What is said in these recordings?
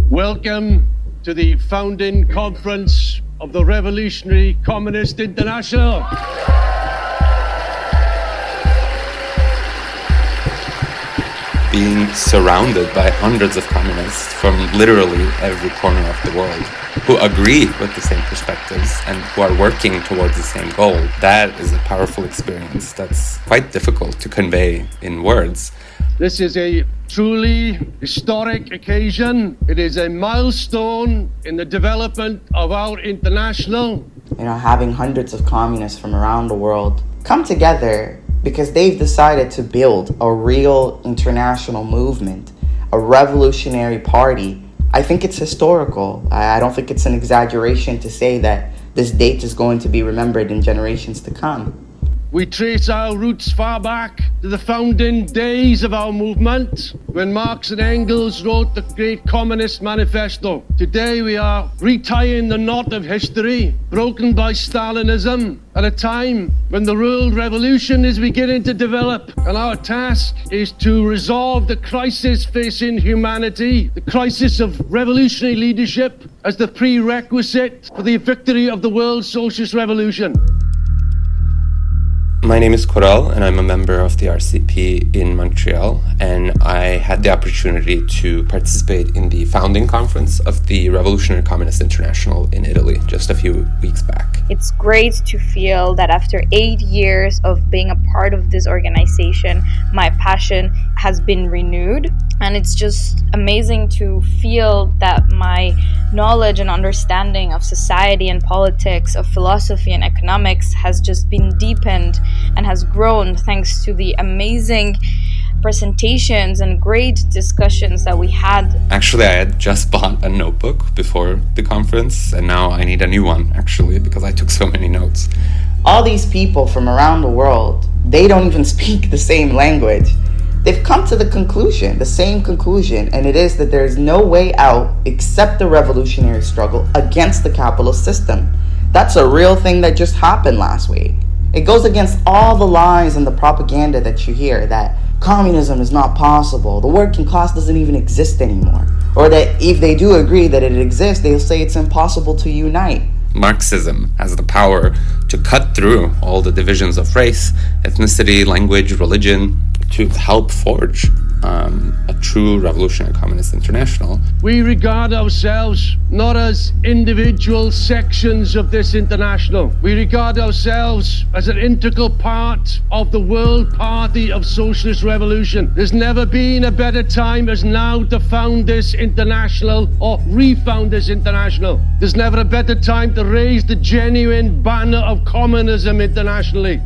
Welcome to the founding conference of the Revolutionary Communist International. Being surrounded by hundreds of communists from literally every corner of the world who agree with the same perspectives and who are working towards the same goal, that is a powerful experience that's quite difficult to convey in words. This is a truly historic occasion. It is a milestone in the development of our international. Having hundreds of communists from around the world come together because they've decided to build a real international movement, a revolutionary party. I think it's historical. I don't think it's an exaggeration to say that this date is going to be remembered in generations to come. We trace our roots far back to the founding days of our movement, when Marx and Engels wrote the great Communist Manifesto. Today we are retying the knot of history, broken by Stalinism, at a time when the world revolution is beginning to develop. And our task is to resolve the crisis facing humanity, the crisis of revolutionary leadership, as the prerequisite for the victory of the world socialist revolution. My name is Coral, and I'm a member of the RCP in Montreal, and I had the opportunity to participate in the founding conference of the Revolutionary Communist International in Italy just a few weeks back. It's great to feel that after 8 years of being a part of this organization, my passion has been renewed, and it's just amazing to feel that my knowledge and understanding of society and politics, of philosophy and economics has just been deepened and has grown thanks to the amazing presentations and great discussions that we had. Actually, I had just bought a notebook before the conference, and now I need a new one, actually, because I took so many notes. All these people from around the world, they don't even speak the same language. They've come to the same conclusion, and it is that there is no way out except the revolutionary struggle against the capitalist system. That's a real thing that just happened last week. It goes against all the lies and the propaganda that you hear, that communism is not possible, the working class doesn't even exist anymore, or that if they do agree that it exists, they'll say it's impossible to unite. Marxism has the power to cut through all the divisions of race, ethnicity, language, religion, to help forge a true revolutionary communist international. We regard ourselves not as individual sections of this international. We regard ourselves as an integral part of the world party of socialist revolution. There's never been a better time as now to found this international or refound this international. There's never a better time to raise the genuine banner of communism internationally.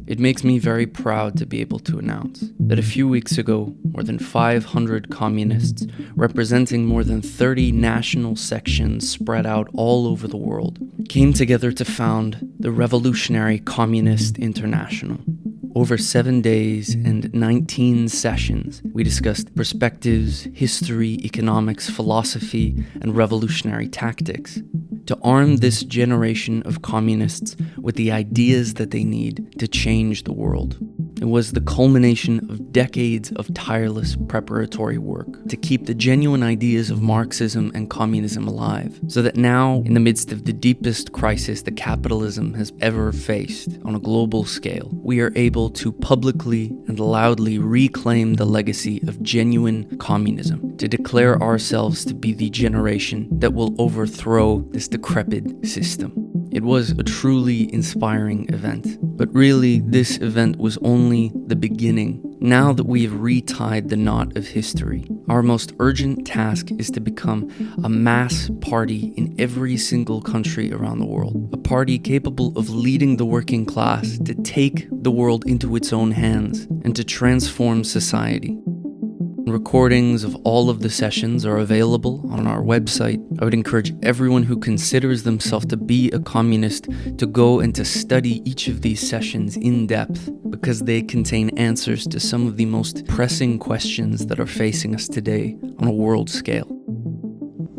It makes me very proud to be able to announce that a few weeks ago, more than 500 communists, representing more than 30 national sections spread out all over the world, came together to found the Revolutionary Communist International. Over 7 days and 19 sessions, we discussed perspectives, history, economics, philosophy, and revolutionary tactics to arm this generation of communists with the ideas that they need to change the world. It was the culmination of decades of tireless preparatory work to keep the genuine ideas of Marxism and communism alive, so that now, in the midst of the deepest crisis that capitalism has ever faced on a global scale, we are able to publicly and loudly reclaim the legacy of genuine communism, to declare ourselves to be the generation that will overthrow this decrepit system. It was a truly inspiring event, but really this event was only the beginning. Now that we have retied the knot of history, our most urgent task is to become a mass party in every single country around the world. A party capable of leading the working class to take the world into its own hands and to transform society. Recordings of all of the sessions are available on our website. I would encourage everyone who considers themselves to be a communist to go and to study each of these sessions in depth, because they contain answers to some of the most pressing questions that are facing us today on a world scale.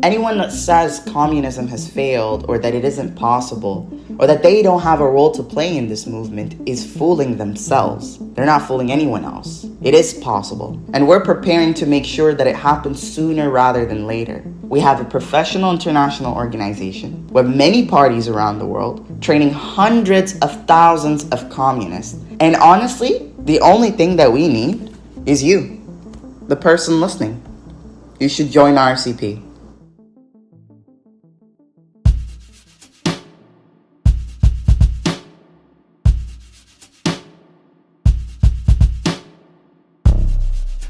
Anyone that says communism has failed or that it isn't possible or that they don't have a role to play in this movement is fooling themselves. They're not fooling anyone else. It is possible. And we're preparing to make sure that it happens sooner rather than later. We have a professional international organization with many parties around the world, training hundreds of thousands of communists. And honestly, the only thing that we need is you, the person listening. You should join RCP.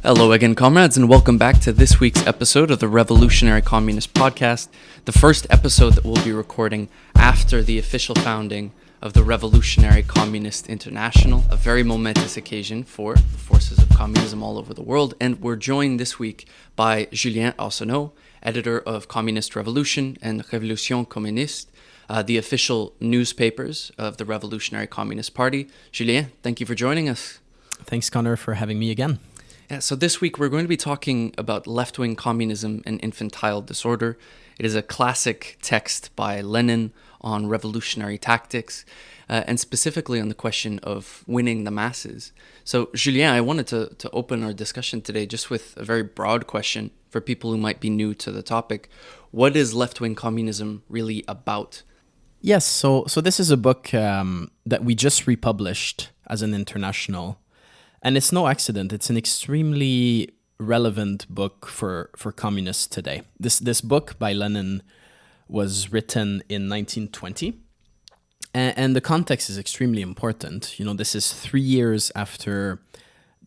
Hello again, comrades, and welcome back to this week's episode of the Revolutionary Communist Podcast, the first episode that we'll be recording after the official founding of the Revolutionary Communist International, a very momentous occasion for the forces of communism all over the world. And we're joined this week by Julien Arseneau, editor of Communist Revolution and Révolution Communiste, the official newspapers of the Revolutionary Communist Party. Julien, thank you for joining us. Thanks, Connor, for having me again. Yeah, so this week we're going to be talking about left-wing communism and infantile disorder. It is a classic text by Lenin on revolutionary tactics, and specifically on the question of winning the masses. So, Julien, I wanted to open our discussion today just with a very broad question for people who might be new to the topic. What is left-wing communism really about? Yes, so this is a book that we just republished as an international. And it's no accident. It's an extremely relevant book for communists today. This book by Lenin was written in 1920. And the context is extremely important. You know, this is 3 years after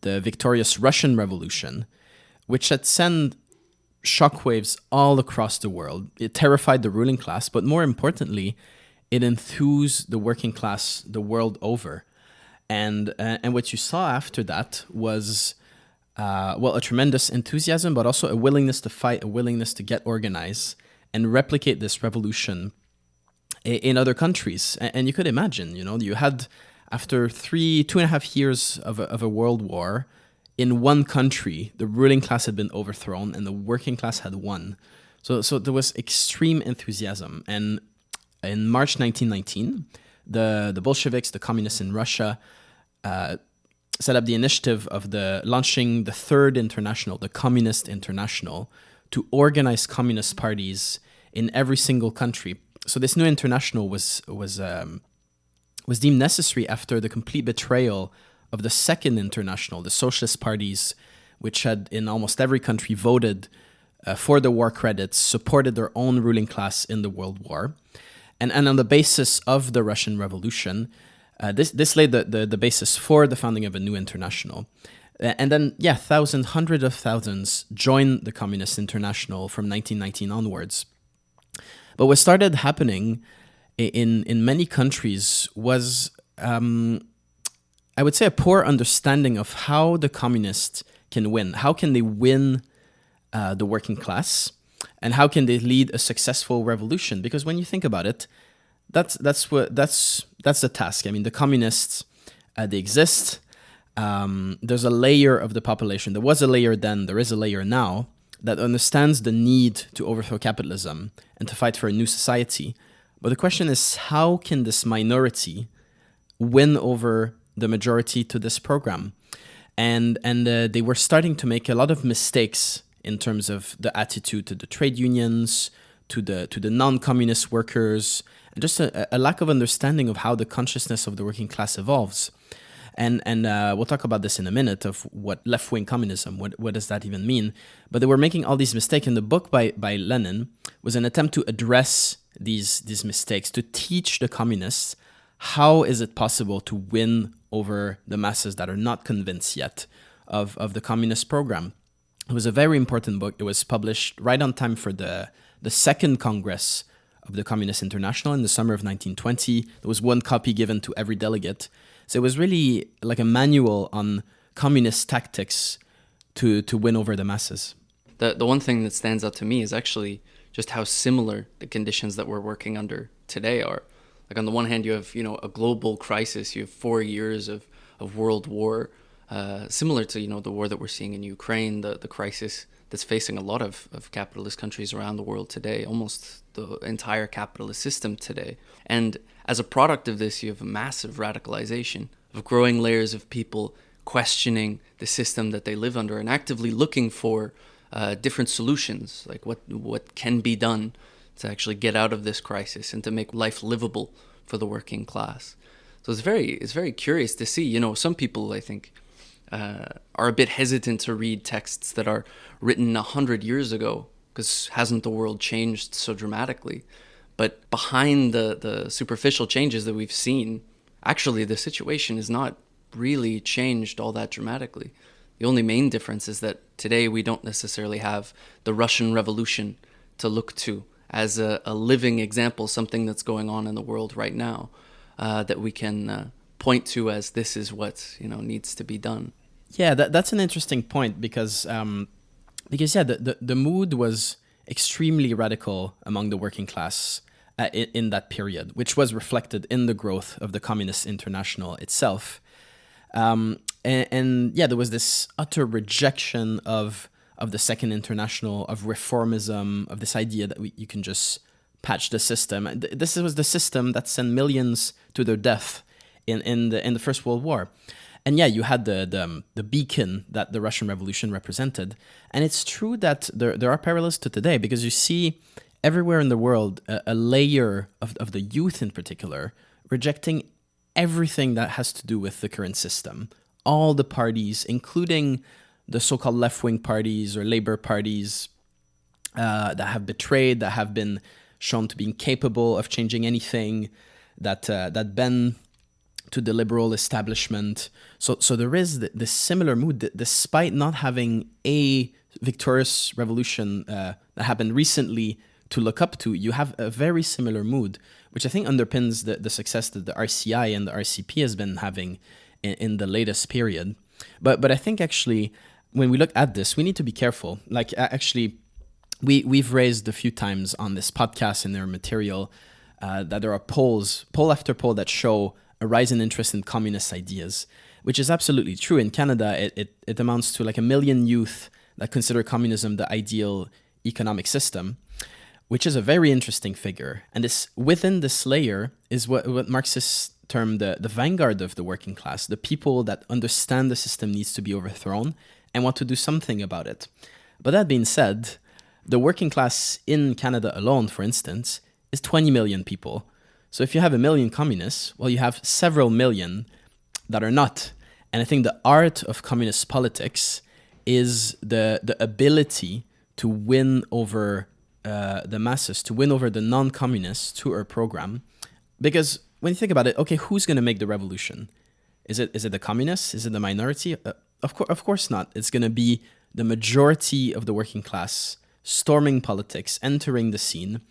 the victorious Russian Revolution, which had sent shockwaves all across the world. It terrified the ruling class, but more importantly, it enthused the working class the world over. And what you saw after that was, a tremendous enthusiasm, but also a willingness to fight, a willingness to get organized and replicate this revolution in other countries. And you could imagine, you know, you had, after 2.5 years of a world war, in one country, the ruling class had been overthrown and the working class had won. So there was extreme enthusiasm. And in March 1919, the Bolsheviks, the communists in Russia, set up the initiative of launching the third international, the Communist International, to organize communist parties in every single country. So this new international was deemed necessary after the complete betrayal of the second international, the socialist parties, which had in almost every country voted for the war credits, supported their own ruling class in the World War. And on the basis of the Russian Revolution, this laid the basis for the founding of a new international. And then, hundreds of thousands joined the Communist International from 1919 onwards. But what started happening in many countries was, I would say, a poor understanding of how the communists can win. How can they win the working class? And how can they lead a successful revolution? Because when you think about it, that's the task. I mean, the communists, they exist. There's a layer of the population. There was a layer then, there is a layer now, that understands the need to overthrow capitalism and to fight for a new society. But the question is, how can this minority win over the majority to this program? And they were starting to make a lot of mistakes in terms of the attitude to the trade unions, to the non-communist workers, and just a lack of understanding of how the consciousness of the working class evolves. And we'll talk about this in a minute, of what left-wing communism, what does that even mean? But they were making all these mistakes, and the book by Lenin was an attempt to address these mistakes, to teach the communists how is it possible to win over the masses that are not convinced yet of the communist program. It was a very important book. It was published right on time for the second Congress of the Communist International in the summer of 1920. There was one copy given to every delegate. So it was really like a manual on communist tactics to win over the masses. The one thing that stands out to me is actually just how similar the conditions that we're working under today are. Like, on the one hand, you have, a global crisis. You have 4 years of world war, similar to, the war that we're seeing in Ukraine, the crisis that's facing a lot of capitalist countries around the world today, almost the entire capitalist system today. And as a product of this, you have a massive radicalization of growing layers of people questioning the system that they live under and actively looking for different solutions, like what can be done to actually get out of this crisis and to make life livable for the working class. So it's very curious to see. Some people, I think, are a bit hesitant to read texts that are written 100 years ago, because hasn't the world changed so dramatically? But behind the superficial changes that we've seen, actually the situation is not really changed all that dramatically. The only main difference is that today we don't necessarily have the Russian Revolution to look to as a living example, something that's going on in the world right now, that we can point to as this is what needs to be done. Yeah, that's an interesting point because the mood was extremely radical among the working class in that period, which was reflected in the growth of the Communist International itself. There was this utter rejection of the Second International, of reformism, of this idea that you can just patch the system. This was the system that sent millions to their death in the First World War. And yeah, you had the beacon that the Russian Revolution represented. And it's true that there are parallels to today, because you see everywhere in the world a layer of the youth in particular rejecting everything that has to do with the current system. All the parties, including the so-called left-wing parties or labor parties that have betrayed, that have been shown to be incapable of changing anything, that bend to the liberal establishment. So there is this similar mood, despite not having a victorious revolution that happened recently to look up to. You have a very similar mood, which I think underpins the success that the RCI and the RCP has been having in the latest period. But I think actually, when we look at this, we need to be careful. Like actually, we've raised a few times on this podcast in their material that there are poll after poll that show a rise in interest in communist ideas, which is absolutely true. In Canada, it amounts to like 1 million youth that consider communism the ideal economic system, which is a very interesting figure. And within this layer is what Marxists term the vanguard of the working class, the people that understand the system needs to be overthrown and want to do something about it. But that being said, the working class in Canada alone, for instance, is 20 million people. So if you have 1 million communists, well, you have several million that are not. And I think the art of communist politics is the ability to win over the masses, to win over the non-communists to our program. Because when you think about it, okay, who's going to make the revolution? Is it the communists? Is it the minority? Of course not. It's going to be the majority of the working class storming politics, entering the scene,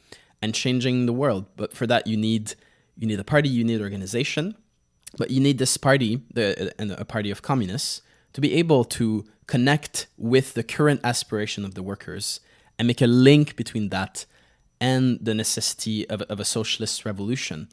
and changing the world. But for that, you need a party, you need organization, but you need this party, and a party of communists, to be able to connect with the current aspiration of the workers and make a link between that and the necessity of a socialist revolution.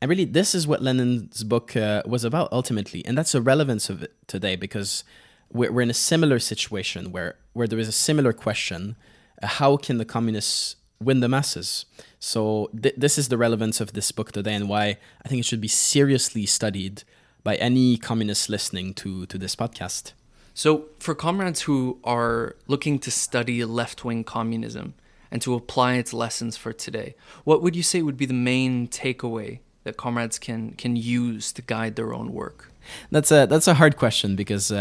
And really, this is what Lenin's book was about ultimately, and that's the relevance of it today, because we're in a similar situation where there is a similar question: how can the communists win the masses? So this is the relevance of this book today, and why I think it should be seriously studied by any communist listening to this podcast. So for comrades who are looking to study left-wing communism and to apply its lessons for today, what would you say would be the main takeaway that comrades can use to guide their own work? That's a hard question, because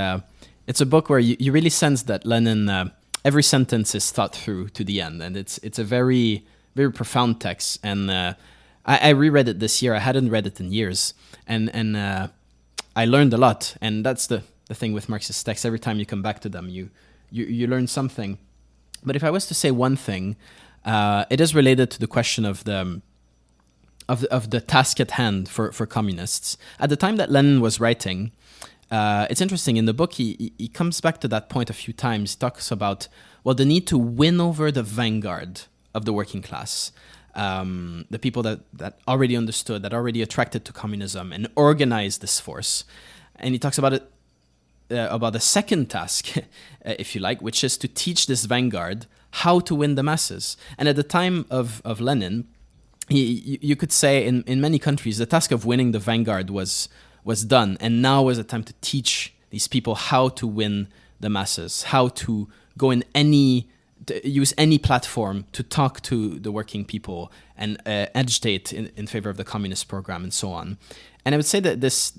it's a book where you really sense that Lenin, every sentence is thought through to the end, and it's a very, very profound text. And I reread it this year. I hadn't read it in years, and I learned a lot. And that's the thing with Marxist texts. Every time you come back to them, you learn something. But if I was to say one thing, it is related to the question of the task at hand for communists. At the time that Lenin was writing, it's interesting, in the book, he comes back to that point a few times. He talks about, the need to win over the vanguard of the working class, the people that already understood, that already attracted to communism, and organize this force. And he talks about it about a second task, if you like, which is to teach this vanguard how to win the masses. And at the time of Lenin, you could say in many countries, the task of winning the vanguard was done. And now was the time to teach these people how to win the masses, how to go in use any platform to talk to the working people and agitate in favor of the communist program and so on. And I would say that this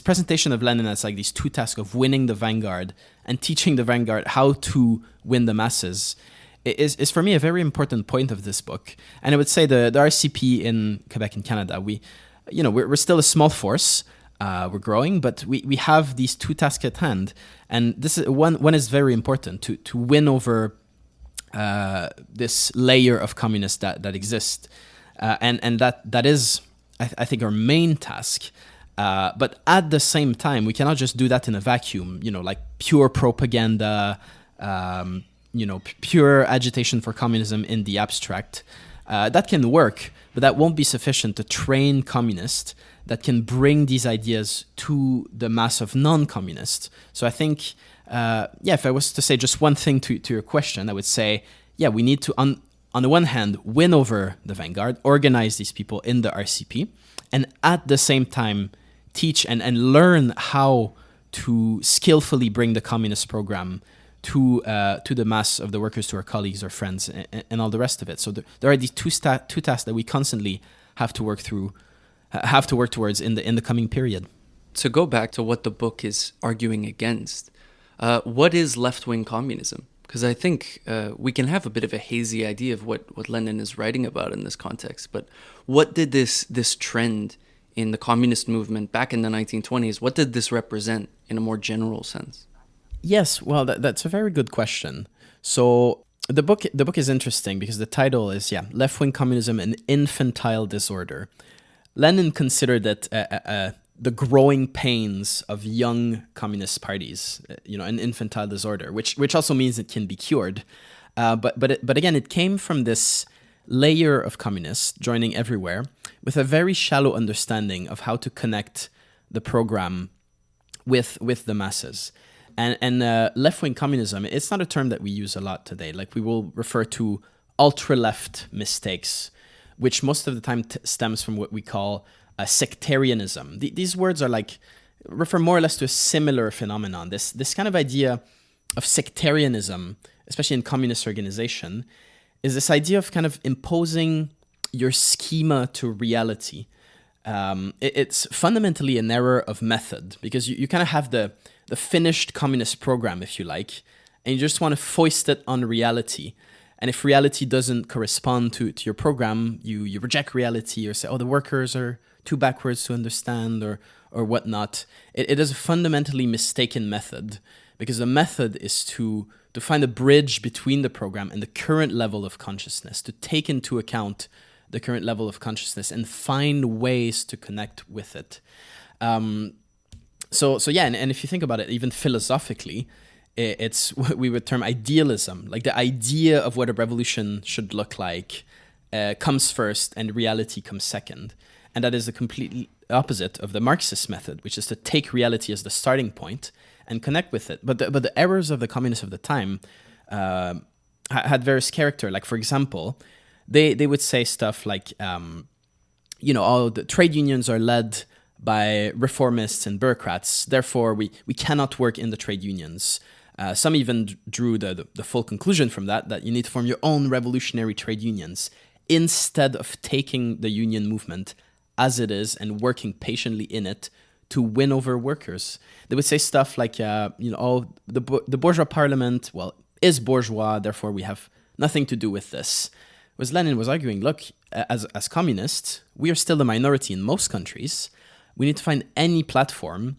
presentation of Lenin as like these two tasks of winning the vanguard and teaching the vanguard how to win the masses is for me a very important point of this book. And I would say the RCP in Quebec and Canada, we're still a small force. We're growing, but we have these two tasks at hand, and this is one is very important to win over this layer of communists that exist, and that is I think our main task. But at the same time, we cannot just do that in a vacuum. Like pure propaganda, pure agitation for communism in the abstract. That can work, but that won't be sufficient to train communists that can bring these ideas to the mass of non-communists. So I think, if I was to say just one thing to your question, I would say, we need to, on the one hand, win over the vanguard, organize these people in the RCP, and at the same time, teach and learn how to skillfully bring the communist program to the mass of the workers, to our colleagues, our friends, and all the rest of it. So there are these two tasks that we constantly have to work towards in the coming period. To go back to what the book is arguing against, what is left-wing communism? Because I think we can have a bit of a hazy idea of what Lenin is writing about in this context. But what did this trend in the communist movement back in the 1920s, what did this represent in a more general sense? Yes, well, that's a very good question. So the book is interesting because the title is, Left-Wing Communism, an Infantile Disorder. Lenin considered that the growing pains of young communist parties, an infantile disorder, which also means it can be cured. But again, it came from this layer of communists joining everywhere with a very shallow understanding of how to connect the program with the masses. And left-wing communism, it's not a term that we use a lot today. Like we will refer to ultra-left mistakes, which most of the time stems from what we call sectarianism. These words are refer more or less to a similar phenomenon. This kind of idea of sectarianism, especially in communist organization, is this idea of kind of imposing your schema to reality. It's fundamentally an error of method because you kind of have the finished communist program, if you like, and you just want to foist it on reality. And if reality doesn't correspond to your program, you reject reality or say, the workers are too backwards to understand or whatnot. It is a fundamentally mistaken method because the method is to find a bridge between the program and the current level of consciousness, to take into account the current level of consciousness and find ways to connect with it. So and if you think about it, even philosophically, it's what we would term idealism. Like the idea of what a revolution should look like comes first and reality comes second. And that is the completely opposite of the Marxist method, which is to take reality as the starting point and connect with it. But the errors of the communists of the time had various character. Like, for example, they would say stuff like, the trade unions are led by reformists and bureaucrats. Therefore, we cannot work in the trade unions. Some even drew the full conclusion from that you need to form your own revolutionary trade unions instead of taking the union movement as it is and working patiently in it to win over workers. They would say stuff like, the bourgeois parliament, is bourgeois, therefore we have nothing to do with this. Whereas Lenin was arguing, look, as communists, we are still the minority in most countries. We need to find any platform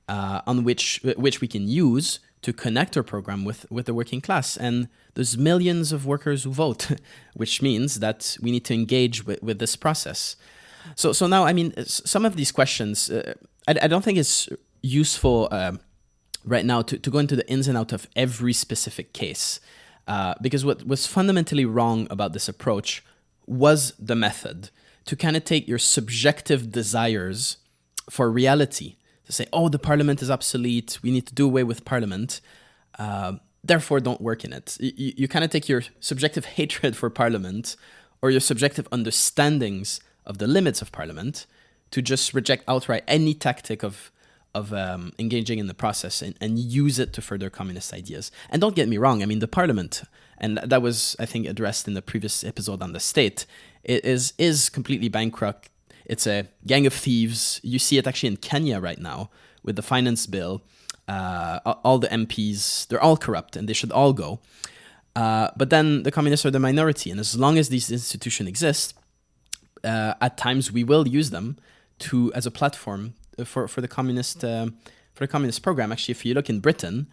on which we can use to connect our program with the working class. And there's millions of workers who vote, which means that we need to engage with this process. So now, I mean, some of these questions, I don't think it's useful right now to go into the ins and outs of every specific case. Because what was fundamentally wrong about this approach was the method, to kind of take your subjective desires for reality. to say, oh, the parliament is obsolete, we need to do away with parliament, therefore don't work in it. You kind of take your subjective hatred for parliament or your subjective understandings of the limits of parliament to just reject outright any tactic of engaging in the process and use it to further communist ideas. And don't get me wrong, I mean, the parliament, and that was, I think, addressed in the previous episode on the state, it is completely bankrupt. It's a gang of thieves. You see it actually in Kenya right now with the finance bill. All the MPs, they're all corrupt and they should all go. But then the communists are the minority. And as long as these institutions exist, at times we will use them as a platform for the communist program. Actually, if you look in Britain,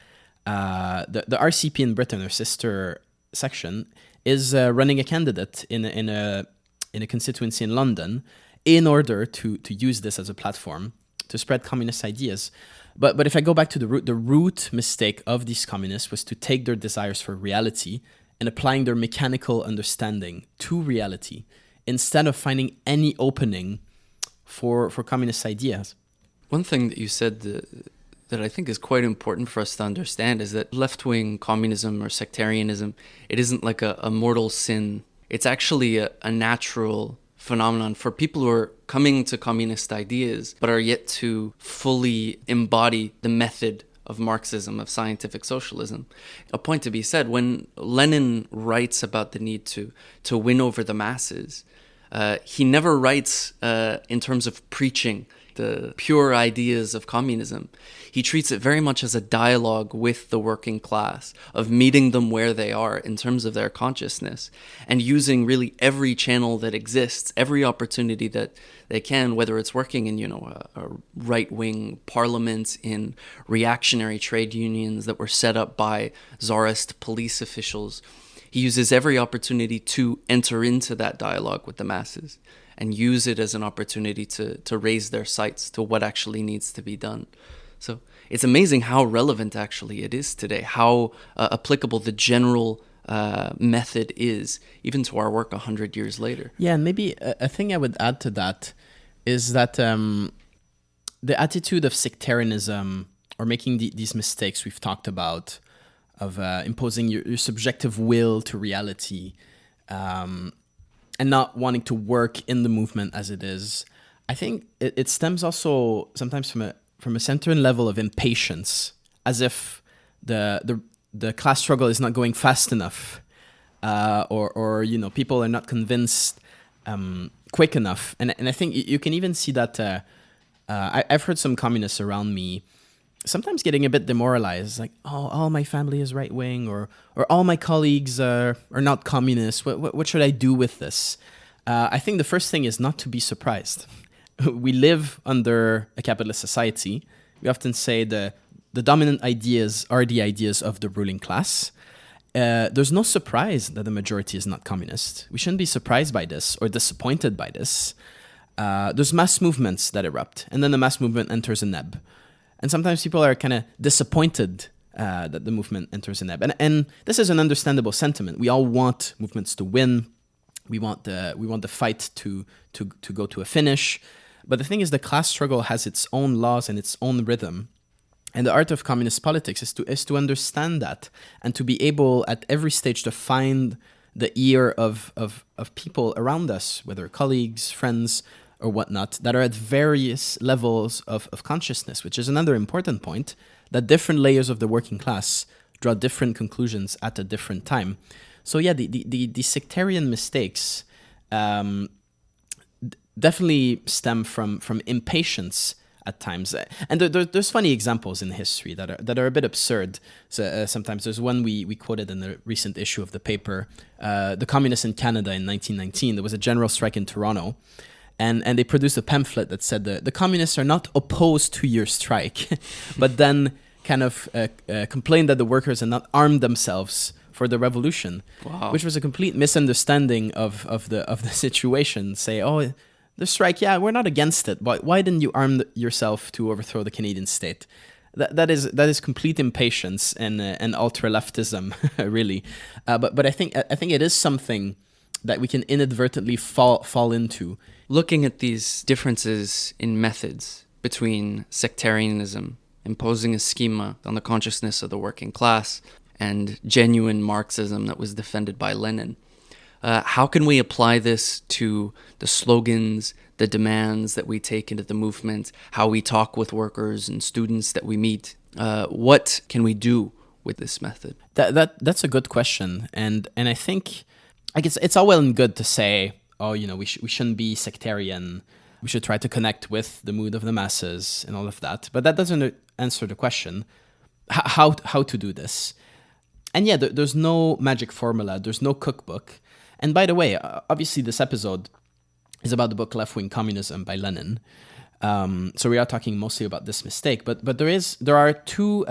the RCP in Britain, their sister section, is running a candidate in a constituency in London in order to use this as a platform to spread communist ideas. But if I go back to the root mistake of these communists was to take their desires for reality and applying their mechanical understanding to reality instead of finding any opening for communist ideas. One thing that you said that I think is quite important for us to understand is that left-wing communism or sectarianism, it isn't like a mortal sin. It's actually a natural phenomenon for people who are coming to communist ideas but are yet to fully embody the method of Marxism, of scientific socialism. A point to be said, when Lenin writes about the need to win over the masses, he never writes in terms of preaching the pure ideas of communism. He treats it very much as a dialogue with the working class, of meeting them where they are in terms of their consciousness, and using really every channel that exists, every opportunity that they can, whether it's working in, a right-wing parliament, in reactionary trade unions that were set up by czarist police officials. He uses every opportunity to enter into that dialogue with the masses and use it as an opportunity to raise their sights to what actually needs to be done. So it's amazing how relevant actually it is today, how applicable the general method is, even to our work 100 years later. Yeah, and maybe a thing I would add to that is that the attitude of sectarianism or making these mistakes we've talked about of imposing your subjective will to reality and not wanting to work in the movement as it is, I think it stems also sometimes from a certain level of impatience, as if the class struggle is not going fast enough, or people are not convinced quick enough, and I think you can even see that. I've heard some communists around me sometimes getting a bit demoralized, like, oh, all my family is right wing, or all my colleagues are not communists. What should I do with this? I think the first thing is not to be surprised. We live under a capitalist society. We often say the dominant ideas are the ideas of the ruling class. There's no surprise that the majority is not communist. We shouldn't be surprised by this or disappointed by this. There's mass movements that erupt, and then the mass movement enters an ebb. And sometimes people are kind of disappointed that the movement enters an ebb. And this is an understandable sentiment. We all want movements to win. We want the fight to go to a finish. But the thing is, the class struggle has its own laws and its own rhythm. And the art of communist politics is to understand that and to be able at every stage to find the ear of people around us, whether colleagues, friends, or whatnot, that are at various levels of consciousness, which is another important point, that different layers of the working class draw different conclusions at a different time. So yeah, the sectarian mistakes definitely stem from impatience at times, and there's funny examples in history that are a bit absurd. So sometimes there's one we quoted in the recent issue of the paper, the communists in Canada in 1919. There was a general strike in Toronto, and they produced a pamphlet that said the communists are not opposed to your strike, but then kind of complained that the workers had not armed themselves for the revolution. Wow. Which was a complete misunderstanding of the situation. Say, oh, the strike, yeah, we're not against it, but why didn't you arm yourself to overthrow the Canadian state? That is complete impatience and ultra leftism, really. But I think it is something that we can inadvertently fall into. Looking at these differences in methods between sectarianism, imposing a schema on the consciousness of the working class, and genuine Marxism that was defended by Lenin. How can we apply this to the slogans, the demands that we take into the movement, how we talk with workers and students that we meet? What can we do with this method? That's a good question, and I think it's all well and good to say, oh, we shouldn't be sectarian. We should try to connect with the mood of the masses and all of that. But that doesn't answer the question, how to do this. And yeah, there's no magic formula. There's no cookbook. And by the way, obviously this episode is about the book Left-Wing Communism by Lenin. So we are talking mostly about this mistake. But there are two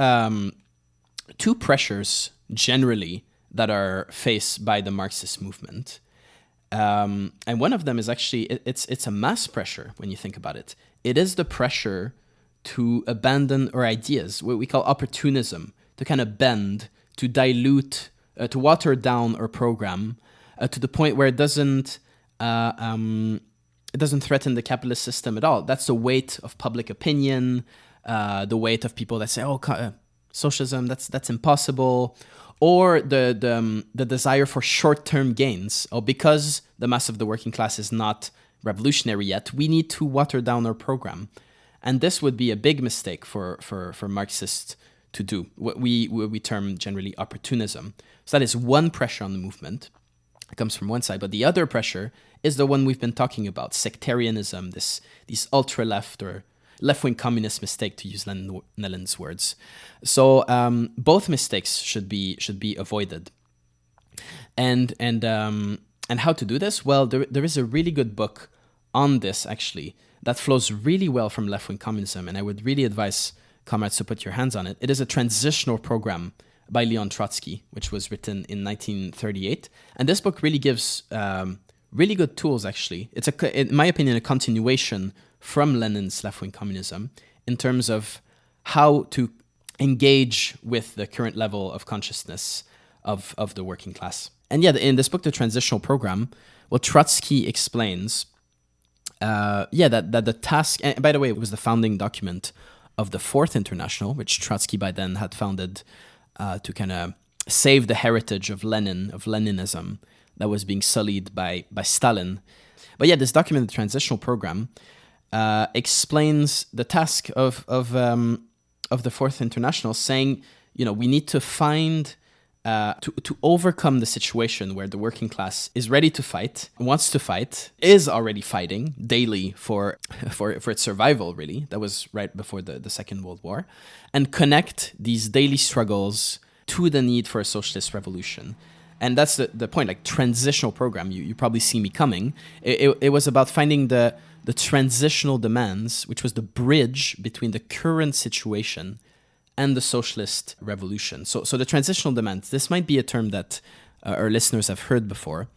pressures generally that are faced by the Marxist movement. And one of them is actually, it's a mass pressure when you think about it. It is the pressure to abandon our ideas, what we call opportunism, to kind of bend, to dilute, to water down our program to the point where it doesn't threaten the capitalist system at all. That's the weight of public opinion, the weight of people that say, socialism, that's impossible, or the desire for short-term gains. Or because the mass of the working class is not revolutionary yet, we need to water down our program. And this would be a big mistake for Marxists to do, what we term generally opportunism. So that is one pressure on the movement. It comes from one side, but the other pressure is the one we've been talking about, sectarianism, these ultra-left or left-wing communist mistake, to use Lenin's words. So both mistakes should be avoided. And how to do this? Well, there is a really good book on this, actually, that flows really well from left-wing communism, and I would really advise comrades to put your hands on it. It is a Transitional Program by Leon Trotsky, which was written in 1938. And this book really gives really good tools, actually. It's, in my opinion, a continuation from Lenin's left-wing communism in terms of how to engage with the current level of consciousness of the working class. And yeah, in this book, The Transitional Program, what Trotsky explains, that the task, and by the way, it was the founding document of the Fourth International, which Trotsky by then had founded to kind of save the heritage of Leninism that was being sullied by Stalin. But yeah, this document, The Transitional Program, explains the task of the Fourth International, saying, we need to find to overcome the situation where the working class is ready to fight, wants to fight, is already fighting daily for its survival, really. That was right before the Second World War. And connect these daily struggles to the need for a socialist revolution. And that's the point, like transitional program. You probably see me coming. It was about finding the transitional demands, which was the bridge between the current situation and the socialist revolution. So the transitional demands, this might be a term that our listeners have heard before.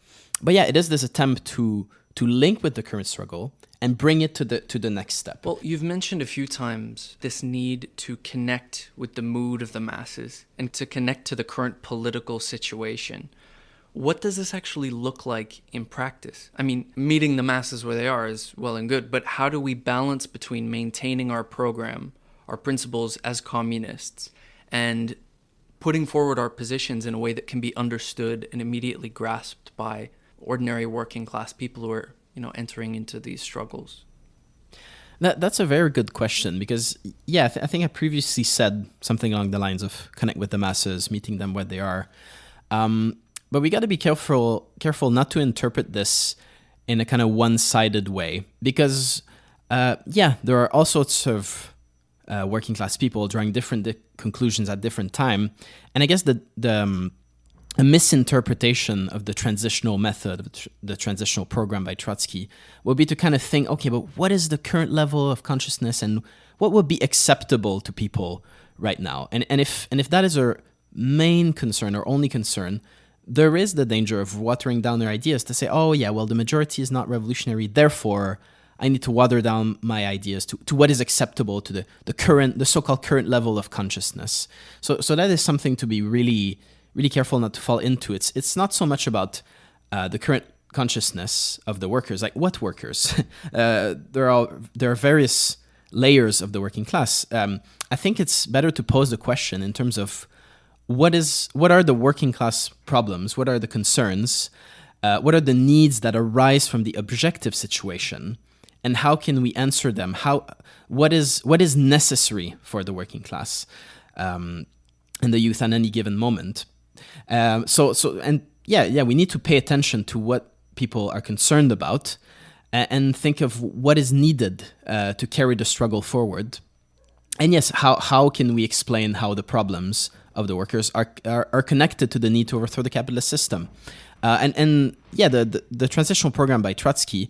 But yeah, it is this attempt to link with the current struggle and bring it to the next step. Well, you've mentioned a few times this need to connect with the mood of the masses and to connect to the current political situation. What does this actually look like in practice? I mean, meeting the masses where they are is well and good, but how do we balance between maintaining our program, our principles as communists, and putting forward our positions in a way that can be understood and immediately grasped by ordinary working class people who are, entering into these struggles? That's a very good question because, yeah, I think I previously said something along the lines of connect with the masses, meeting them where they are. But we got to be careful not to interpret this in a kind of one-sided way because, there are all sorts of working class people drawing different conclusions at different time. And I guess a misinterpretation of the transitional method, of the transitional program by Trotsky, would be to kind of think, okay, but what is the current level of consciousness and what would be acceptable to people right now? And if that is our main concern or only concern, there is the danger of watering down their ideas to say, oh yeah, well, the majority is not revolutionary, therefore I need to water down my ideas to what is acceptable to the so-called current level of consciousness. So that is something to be really, really careful not to fall into. It's not so much about the current consciousness of the workers, like what workers? There are various layers of the working class, I think it's better to pose the question in terms of what are the working class problems, what are the concerns, what are the needs that arise from the objective situation, and how can we answer them? What is necessary for the working class and the youth at any given moment? We need to pay attention to what people are concerned about and think of what is needed to carry the struggle forward. And yes, how can we explain how the problems of the workers are connected to the need to overthrow the capitalist system? The Transitional Program by Trotsky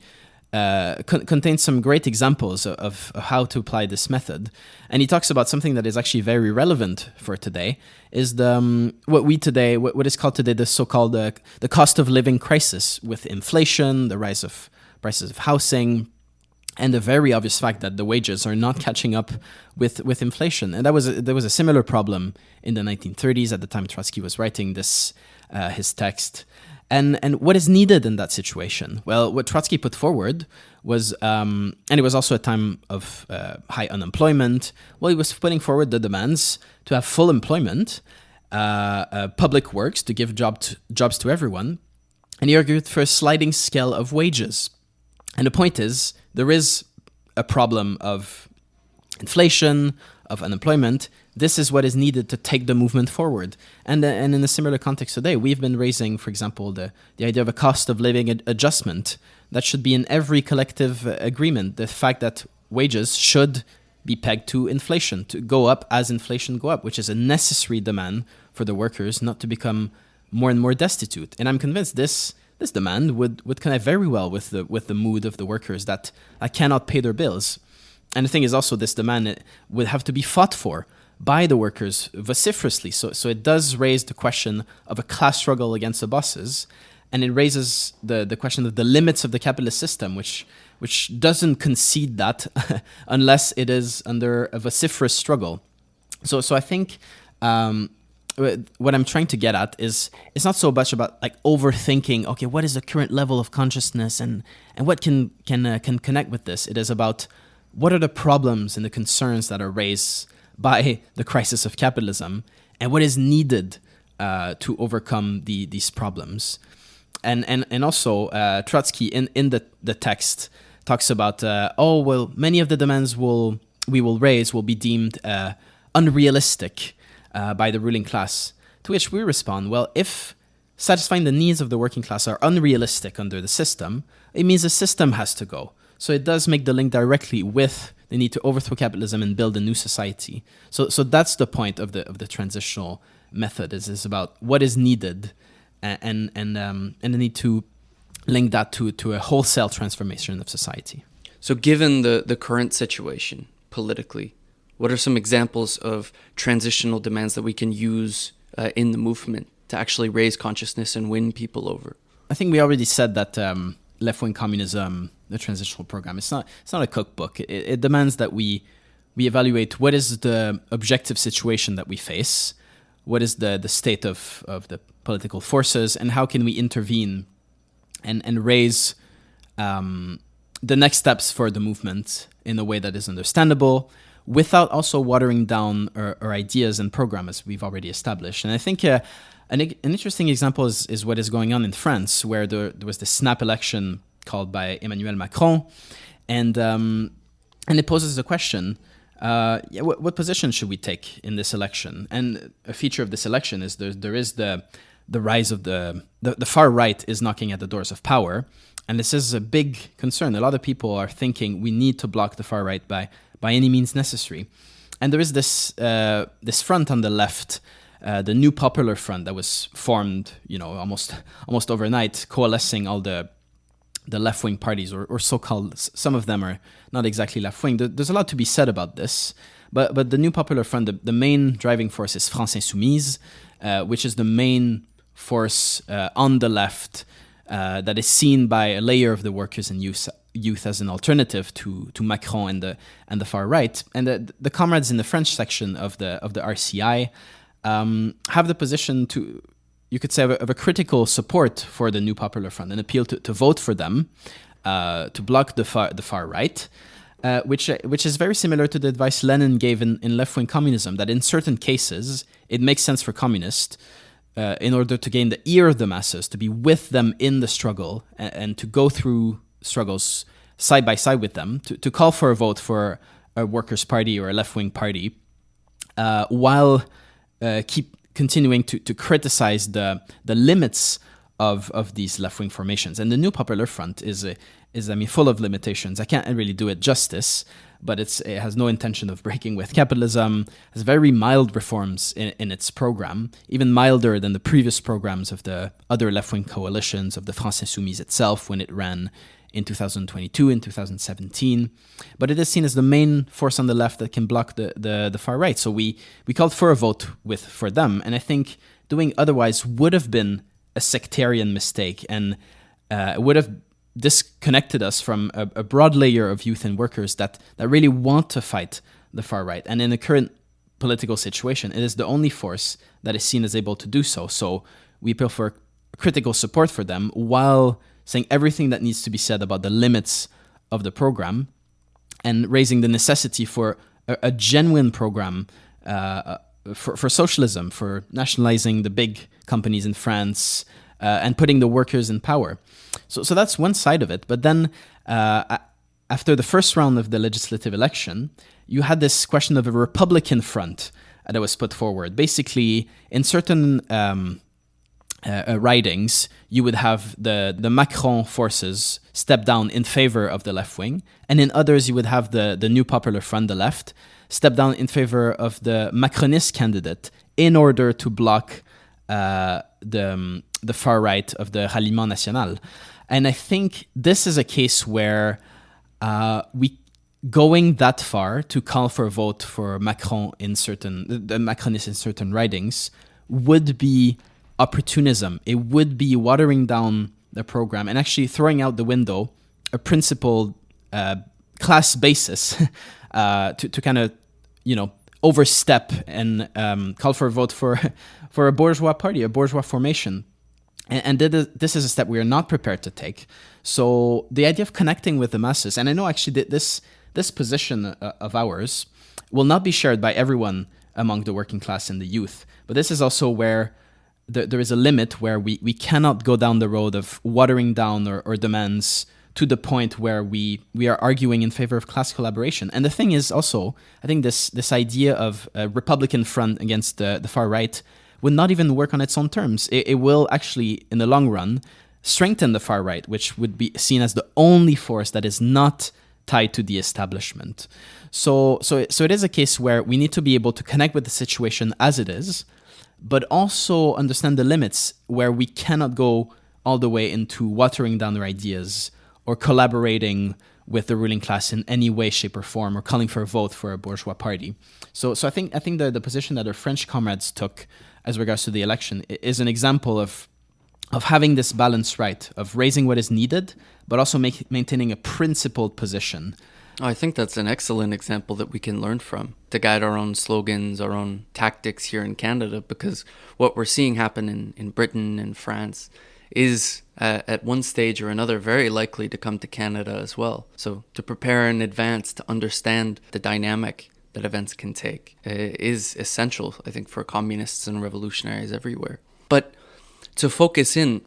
contains some great examples of how to apply this method. And he talks about something that is actually very relevant for today, is what is called today the so-called the cost of living crisis, with inflation, the rise of prices of housing, and the very obvious fact that the wages are not catching up with inflation. And there was a similar problem in the 1930s at the time Trotsky was writing this his text. And what is needed in that situation? Well, what Trotsky put forward was, and it was also a time of high unemployment. Well, he was putting forward the demands to have full employment, public works to give jobs to everyone, and he argued for a sliding scale of wages. And the point is, there is a problem of inflation, of unemployment. This is what is needed to take the movement forward. And in a similar context today, we've been raising, for example, the idea of a cost of living adjustment that should be in every collective agreement. The fact that wages should be pegged to inflation, to go up as inflation go up, which is a necessary demand for the workers not to become more and more destitute. And I'm convinced this demand would connect very well with the mood of the workers that cannot pay their bills. And the thing is also, this demand would have to be fought for by the workers vociferously. So it does raise the question of a class struggle against the bosses, and it raises the question of the limits of the capitalist system, which doesn't concede that unless it is under a vociferous struggle. So I think what I'm trying to get at is it's not so much about overthinking. Okay, what is the current level of consciousness and what can connect with this? It is about what are the problems and the concerns that are raised by the crisis of capitalism, and what is needed to overcome these problems. And also Trotsky in the text talks about many of the demands we will raise will be deemed unrealistic by the ruling class. To which we respond, well, if satisfying the needs of the working class are unrealistic under the system, it means the system has to go. So it does make the link directly with the need to overthrow capitalism and build a new society. So that's the point of the transitional method. Is about what is needed, and the need to link that to a wholesale transformation of society. So given the current situation politically, what are some examples of transitional demands that we can use in the movement to actually raise consciousness and win people over? I think we already said that left-wing communism, the Transitional Program, it's not a cookbook. It demands that we evaluate what is the objective situation that we face, what is the state of the political forces, and how can we intervene and raise the next steps for the movement in a way that is understandable, without also watering down our ideas and programs as we've already established. And I think an interesting example is what is going on in France, where there was the snap election called by Emmanuel Macron, and it poses a question: what position should we take in this election? And a feature of this election is there is the rise of the far right is knocking at the doors of power, and this is a big concern. A lot of people are thinking we need to block the far right by any means necessary, and there is this front on the left. The New Popular Front that was formed, almost overnight, coalescing all the left-wing parties, or so-called, some of them are not exactly left-wing. There's a lot to be said about this, but the New Popular Front, the main driving force is France Insoumise, which is the main force on the left that is seen by a layer of the workers and youth as an alternative to Macron and the far right. And the comrades in the French section of the RCI have the position to, you could say, of a critical support for the New Popular Front, and appeal to vote for them, to block the far right. which is very similar to the advice Lenin gave in left-wing communism, that in certain cases, it makes sense for communists, in order to gain the ear of the masses, to be with them in the struggle, and to go through struggles side by side with them, to call for a vote for a workers' party or a left-wing party, while keep continuing to criticize the limits of these left-wing formations. And the New Popular Front is full of limitations. I can't really do it justice, but it has no intention of breaking with capitalism, has very mild reforms in its program, even milder than the previous programs of the other left-wing coalitions, of the France Insoumise itself when it ran in 2022 and 2017. But it is seen as the main force on the left that can block the far right. So we called for a vote for them, and I think doing otherwise would have been a sectarian mistake, and would have disconnected us from a broad layer of youth and workers that really want to fight the far right. And in the current political situation, it is the only force that is seen as able to do so. So we appeal for critical support for them, while saying everything that needs to be said about the limits of the program, and raising the necessity for a genuine program for socialism, for nationalizing the big companies in France, and putting the workers in power. So that's one side of it. But then after the first round of the legislative election, you had this question of a Republican front that was put forward. Basically, in certain ridings, you would have the Macron forces step down in favor of the left wing, and in others you would have the New Popular Front, the left, step down in favor of the Macronist candidate in order to block the far right of the Ralliement National. And I think this is a case where we going that far to call for a vote for Macron the Macronists in certain ridings would be opportunism. It would be watering down the program and actually throwing out the window a principled class basis to kind of, overstep and call for a vote for a bourgeois party, a bourgeois formation. And this is a step we are not prepared to take. So the idea of connecting with the masses, and I know actually that this position of ours will not be shared by everyone among the working class and the youth, but this is also where there is a limit where we cannot go down the road of watering down our demands to the point where we are arguing in favor of class collaboration. And the thing is also, I think this idea of a Republican front against the far right would not even work on its own terms. It will actually, in the long run, strengthen the far right, which would be seen as the only force that is not tied to the establishment. So it is a case where we need to be able to connect with the situation as it is, but also understand the limits where we cannot go all the way into watering down their ideas or collaborating with the ruling class in any way, shape, or form, or calling for a vote for a bourgeois party. So I think the position that our French comrades took as regards to the election is an example of having this balance right, of raising what is needed, but also maintaining a principled position. I think that's an excellent example that we can learn from to guide our own slogans, our own tactics here in Canada, because what we're seeing happen in Britain and France is at one stage or another very likely to come to Canada as well. So to prepare in advance, to understand the dynamic that events can take is essential, I think, for communists and revolutionaries everywhere. But to focus in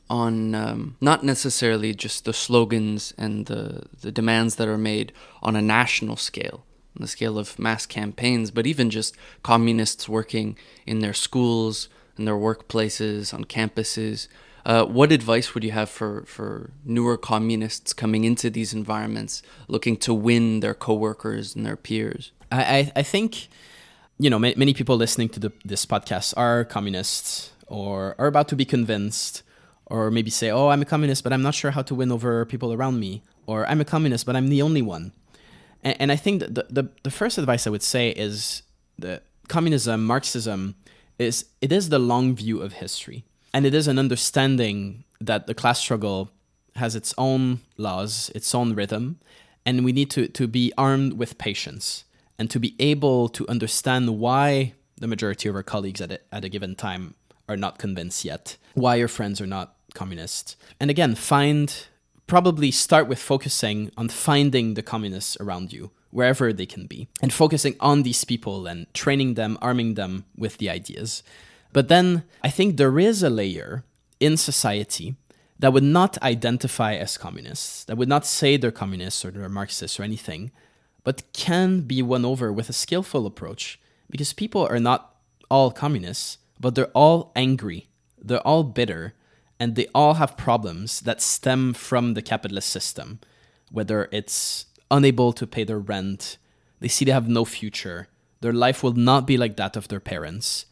on not necessarily just the slogans and the demands that are made on a national scale, on the scale of mass campaigns, but even just communists working in their schools, in their workplaces, on campuses. What advice would you have for newer communists coming into these environments, looking to win their coworkers and their peers? I think, many people listening to this podcast are communists or are about to be convinced, or maybe say, oh, I'm a communist, but I'm not sure how to win over people around me, or I'm a communist, but I'm the only one. And I think that the first advice I would say is that communism, Marxism, is the long view of history. And it is an understanding that the class struggle has its own laws, its own rhythm, and we need to be armed with patience and to be able to understand why the majority of our colleagues at a given time are not convinced yet, why your friends are not communist. And again, find probably start with focusing on finding the communists around you, wherever they can be, and focusing on these people and training them, arming them with the ideas. But then I think there is a layer in society that would not identify as communists, that would not say they're communists or they're Marxists or anything, but can be won over with a skillful approach, because people are not all communists, but they're all angry, they're all bitter, and they all have problems that stem from the capitalist system, whether it's unable to pay their rent, they see they have no future, their life will not be like that of their parents.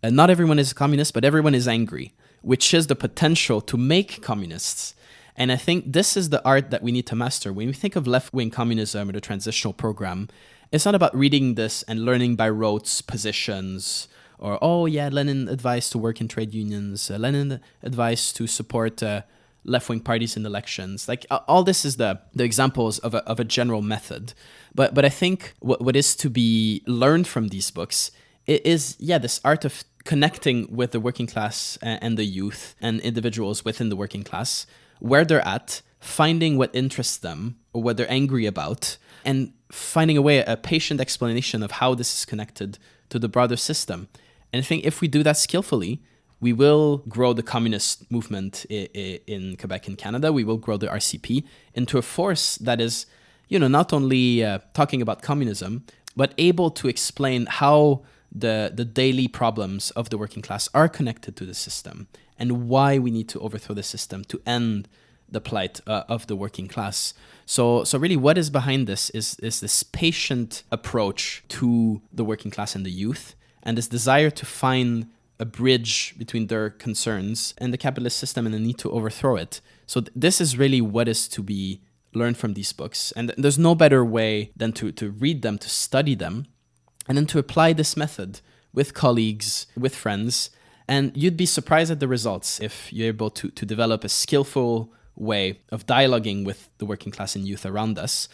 And not everyone is a communist, but everyone is angry, which is the potential to make communists. And I think this is the art that we need to master. When we think of left-wing communism or the Transitional Program, it's not about reading this and learning by rote positions, or, oh yeah, Lenin advised to work in trade unions, Lenin advised to support left-wing parties in elections. Like, all this is the examples of a general method. But I think what is to be learned from these books is, this art of connecting with the working class and the youth and individuals within the working class, where they're at, finding what interests them or what they're angry about, and finding a patient explanation of how this is connected to the broader system. And I think if we do that skillfully, we will grow the communist movement in Quebec and Canada. We will grow the RCP into a force that is, not only talking about communism, but able to explain how the daily problems of the working class are connected to the system, and why we need to overthrow the system to end the plight of the working class. So really what is behind this is this patient approach to the working class and the youth, and this desire to find a bridge between their concerns and the capitalist system and the need to overthrow it. So this is really what is to be learned from these books. And there's no better way than to read them, to study them, and then to apply this method with colleagues, with friends. And you'd be surprised at the results if you're able to develop a skillful way of dialoguing with the working class and youth around us.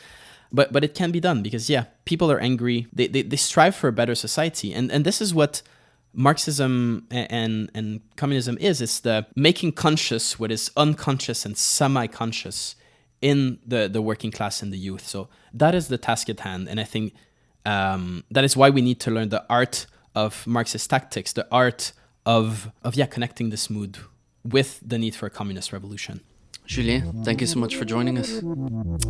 But it can be done because, people are angry. They strive for a better society. And this is what Marxism and communism is. It's the making conscious what is unconscious and semi-conscious in the working class and the youth. So that is the task at hand. And I think that is why we need to learn the art of Marxist tactics, the art of connecting this mood with the need for a communist revolution. Julien, thank you so much for joining us.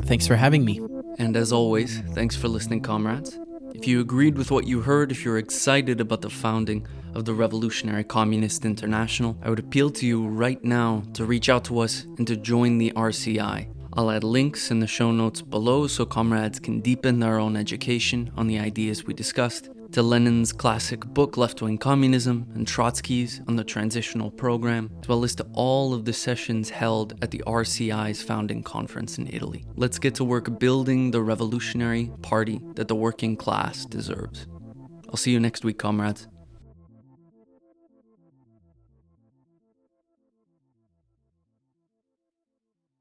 Thanks for having me. And as always, thanks for listening, comrades. If you agreed with what you heard, if you're excited about the founding of the Revolutionary Communist International, I would appeal to you right now to reach out to us and to join the RCI. I'll add links in the show notes below so comrades can deepen their own education on the ideas we discussed, to Lenin's classic book Left-Wing Communism and Trotsky's on the Transitional Program, as well as to all of the sessions held at the RCI's founding conference in Italy. Let's get to work building the revolutionary party that the working class deserves. I'll see you next week, comrades.